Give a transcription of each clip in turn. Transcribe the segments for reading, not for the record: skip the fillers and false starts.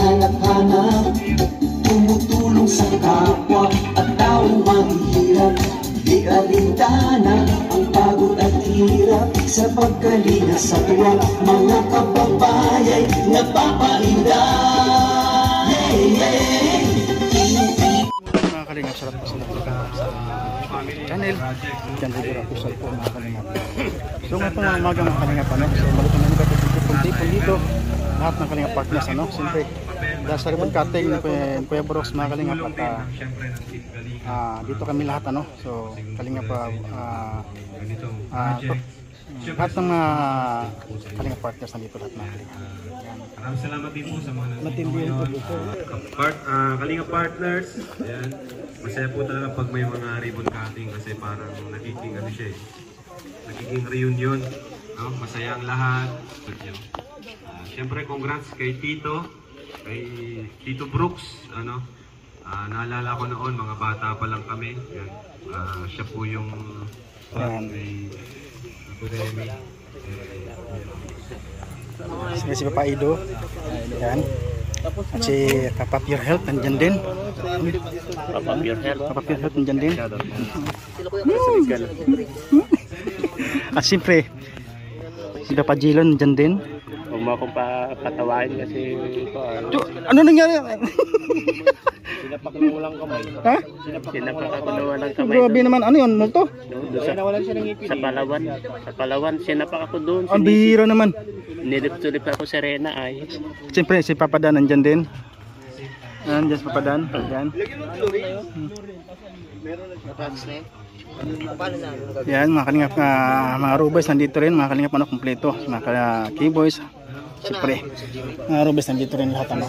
hanap-hanap, tumutulong sa kapwa at taong mahihirap. Di alintana ang pagod at hirap sa pagkalinga sa tuwa. Mga kababayay napapainda. Hey, hey. Mga kalingap, sarap po sila sa channel. Diyan siguro ako sa po mga kalingap. So nga po mga umaga mga kalingap, ano? So malutong na nagkatid tipon dito. Lahat ng kalingap partners, ano? Siyempre dahil sa ribbon cutting ni Kuya Brooks mga kalingap at dito kami lahat, ano? So kalingap lahat ng mga kalingap partners nandito lahat mga kalingap. Maraming salamat din po sa mga nandito. Kalingap partners. Ayan. Masaya po talaga pag may mga ribbon cutting kasi parang nagiging ano siya, nagiging reunion. No? Masaya ang lahat. Siyempre congrats kay Tito Brooks. Ano? Naalala ko noon, mga bata pa lang kami. Yan. Siya po yung si Papa Ido. Yan. At si Papa Pure Health nandiyan din. Papa Pure Health nandiyan din. At siyempre si Papa Jilon nandiyan din. Huwag mo akong patawain kasi ano nangyari? sinapak na walang kamay. Ha? Sinapak ako na walang kamay. Grabe naman, ano yun? Multo? Sa Palawan, sinapak ako doon. Ang bihira naman. Nilip-tulip ako sa Rena ay. Siyempre si Papa Dan nandyan din. Nandyan si Papa Dan. Yan. Yan, mga kalingap, mga Rubers nandito rin. Mga kalingap, ano, kompleto. Mga Keyboys. Siyempre, mga Rubers nandito rin lahat, ano.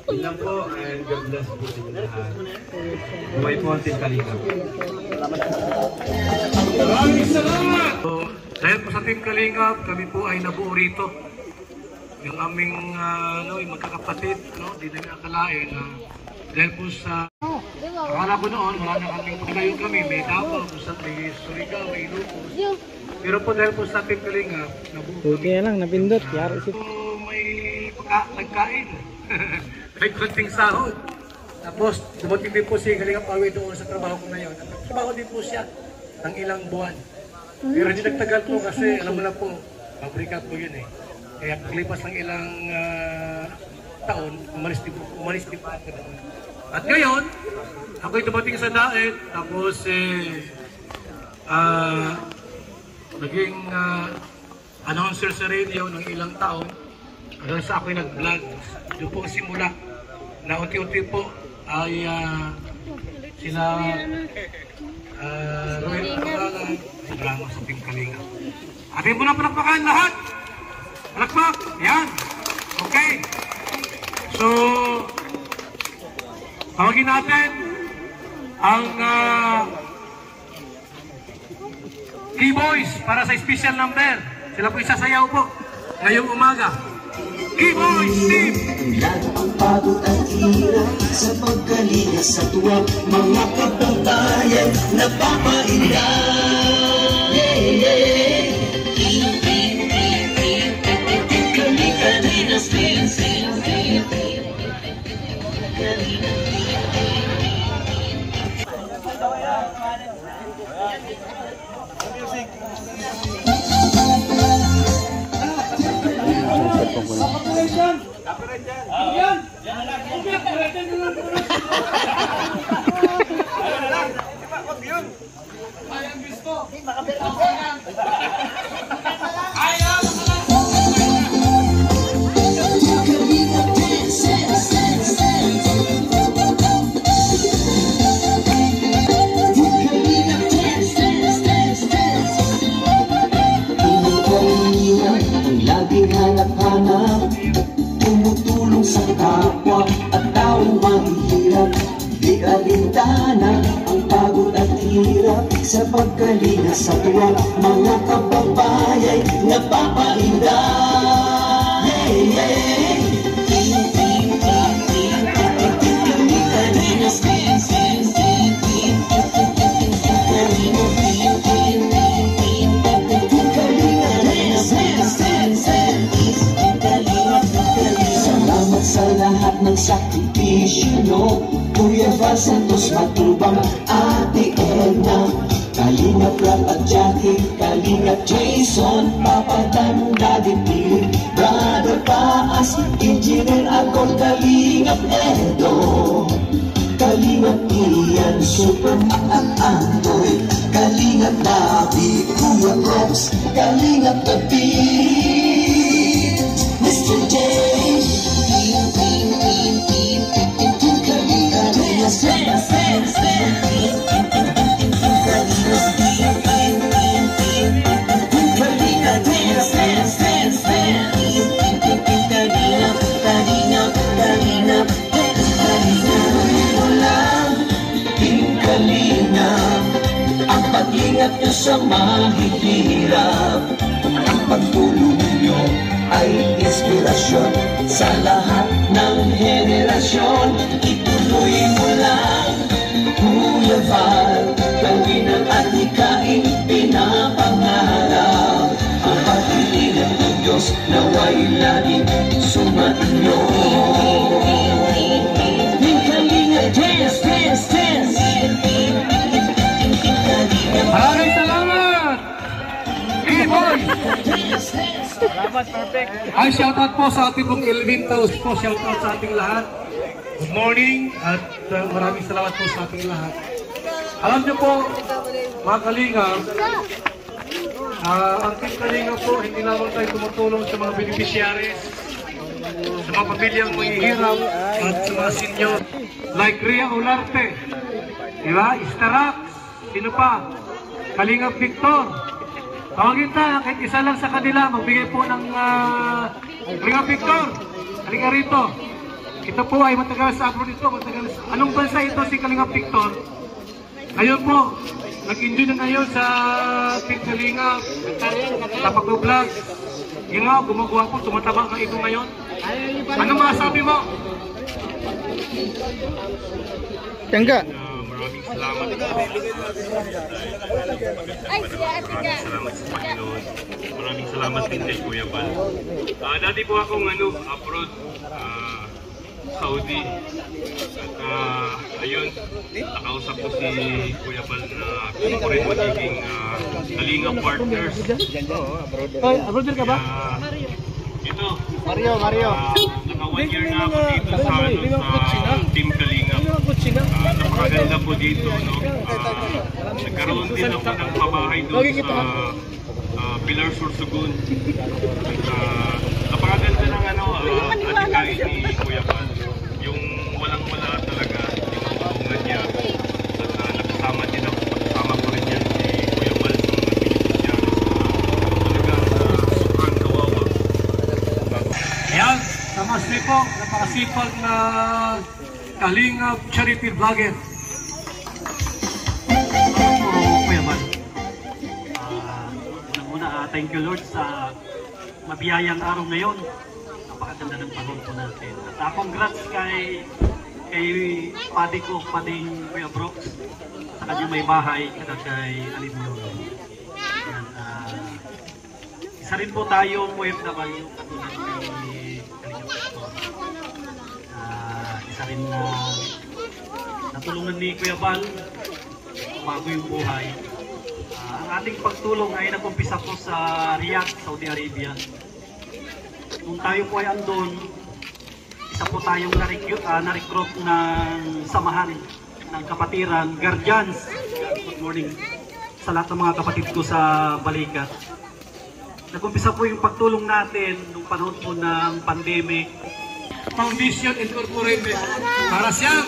Ilang po and God bless po sa lahat. Buhay po ang Kalingap. Maraming salamat! Dahil po sa Team Kalingap, kami po ay nabuo rito. Yung aming yung magkakapatid, di namin akalain na dahil po sa akala ko noon, wala na kaming paglayo kami, may Davao, may Surigao, may Ilocos. Pero po dahil po sa Team Kalingap, nabuo kami. Okay lang, napindot. So may nagkain. May konting sahod. Tapos dumating din po si Kalingap Awi doon sa trabaho ko ngayon. Trabaho din po siya ng ilang buwan. Pero hindi nagtagal po kasi alam mo na po, pabrika po yun eh. Kaya paglipas ng ilang taon, umalis din po ako. At ngayon, ako'y dumating sa Daet, tapos naging announcer sa radio ng ilang taon. Hanggang sa ako'y nag-vlog. Doon po simula na unti-unti po ay sila Ruel Pagalan ay drama sa Team Kalingap. Atin mo na palakpakan lahat! Palakpak! Yan! Okay! So, tawagin natin ang Keyboys para sa special number. Sila po isasayaw po ngayong umaga. Keyboys Team! Lahat ang pagod at hirap sa pagkalinga sa tuwa. Mga kababayan napapainda. Hey, hey. hirap sa pagkalinga sa tuwa, mga kababayan napapainda. Yeah, yeah. Salamat sa lahat ng sakripisyo nyo, Kuya Val Santos Matubang, Ate Edna, Kalingap Rap at Jackie, Kalingap Jason, Papa Dan, Daddy P, Brother Paas, Engineer Akon, Kalingap Edo, Kalingap Ian, Super at Andoy, Kalingap Bobby, Kuya Brox, Kalingap Gabi, Mr. J. Ang pag-ingat nyo sa mahihirap, ang pagtulong nyo ay inspirasyon sa lahat ng henerasyon. Ituloy mo lang, Kuya Val, gawin ang atikain pinapangarap. Ang pag-iingat ng Diyos nawa'y laging sumainyo. Kalinga, dance, dance, dance. Maraming salamat! K-Boy! Salamat, perfect. Ay, shoutout po sa ating pong Elvin Taos po. Shoutout sa ating lahat. Good morning at maraming salamat po sa ating lahat. Alam niyo po, mga Kalinga, ang Team Kalinga po, hindi naman tayo tumutulong sa mga beneficiaries, sa mga pamilyang mahihirap at sa mga senior. Like Ria Olarte, diba? Istarax, sino pa? Kalingap Victor. Tawagin tayo, kahit isa lang sa kanila, magbigay po ng Kalingap Victor. Halika rito. Ito po ay matagal sa abroad ito. Anong bansa ito si Kalingap Victor? Ngayon po, nag-enjoy na ngayon sa Team Kalingap, sa pag-vlog. Yun nga, gumagawa po, tumataba ka ito ngayon. Anong masabi mo? Tangga. Maraming salamat po. Maraming salamat sa Panginoon. Maraming salamat din kay Kuya Val. Dati po akong abroad, Saudi. At ayun, nakausap ko si Kuya Val na gusto ko rin magiging Kalinga partners. Abroad ka ba? Ito. Mario. Naka 1 year na ako dito sa Team Kalinga. Napakaganda po dito, no? Nagkaroon din ako ng pabahay doon sa Pilar Sursugun. Napakaganda ng atikain ni Kuya Val. Yung walang-wala talaga, yung tulungan niya. At nakasama din ako, kasama ko rin yan si Kuya Val sa mga beneficiaries. Talagang sobrang kawawa. Ayan, namaste po, napakasipag na Kalingap charity vlogger. Kuya Val, unang-una, thank you Lord sa mabiyayang araw ngayon. Napakaganda ng panahon po natin. At congrats kay Pading Kuya Brox sa kanyang may bahay at kay Alin Yun. Isa rin po tayong OFW katulad ni Kalingap Victor. Isa rin na natulungan ni Kuya Val, bago yung buhay. Ang ating pagtulong ay nag-umpisa po sa Riyadh, Saudi Arabia. Kung tayo po ay andun, isa po tayong na-recruit ng samahan ng kapatiran, guardians. Good morning sa lahat ng mga kapatid ko sa Balikat. Nag-umpisa po yung pagtulong natin nung panahon po ng pandemic. Foundation Incorporated para siyang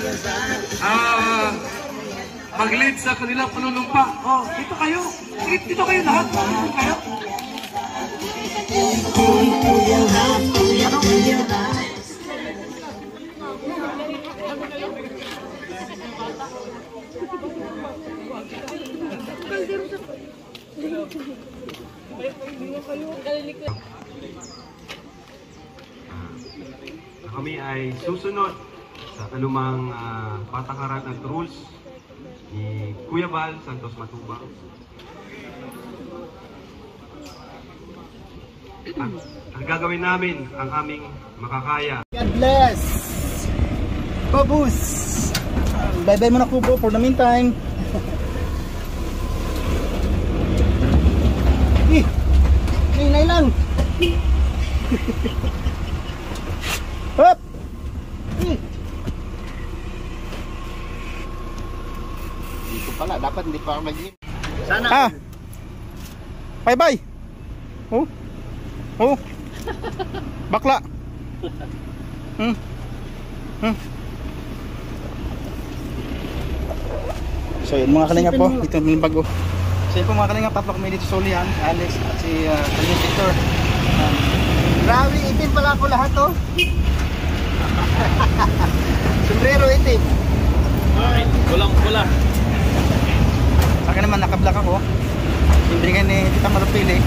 mag-lead sa kanilang panunumpa. Oh, dito kayo. Dito kayo lahat. Dito kayo. Kami ay susunod sa anumang patakaran at rules ni Kuya Val Santos Matubang. At ang gagawin namin ang aming makakaya. God bless! Babus! Bye-bye muna Kubo for the meantime. Hinay lang! Hop! Dito pala, dapat hindi pa mag-gym. Ah! Bye-bye! Oh! Oh! Bakla! So yun mga kalinga po, ito yung bago. So yun po mga kalinga, tatlo kami dito sa ulihan, Alex at si Kalinga Victor. Grabe, itim pala ako lahat oh. Sombrero itim. Sa akin naman, naka-black ako. Yung binigay ni Tita Marupili.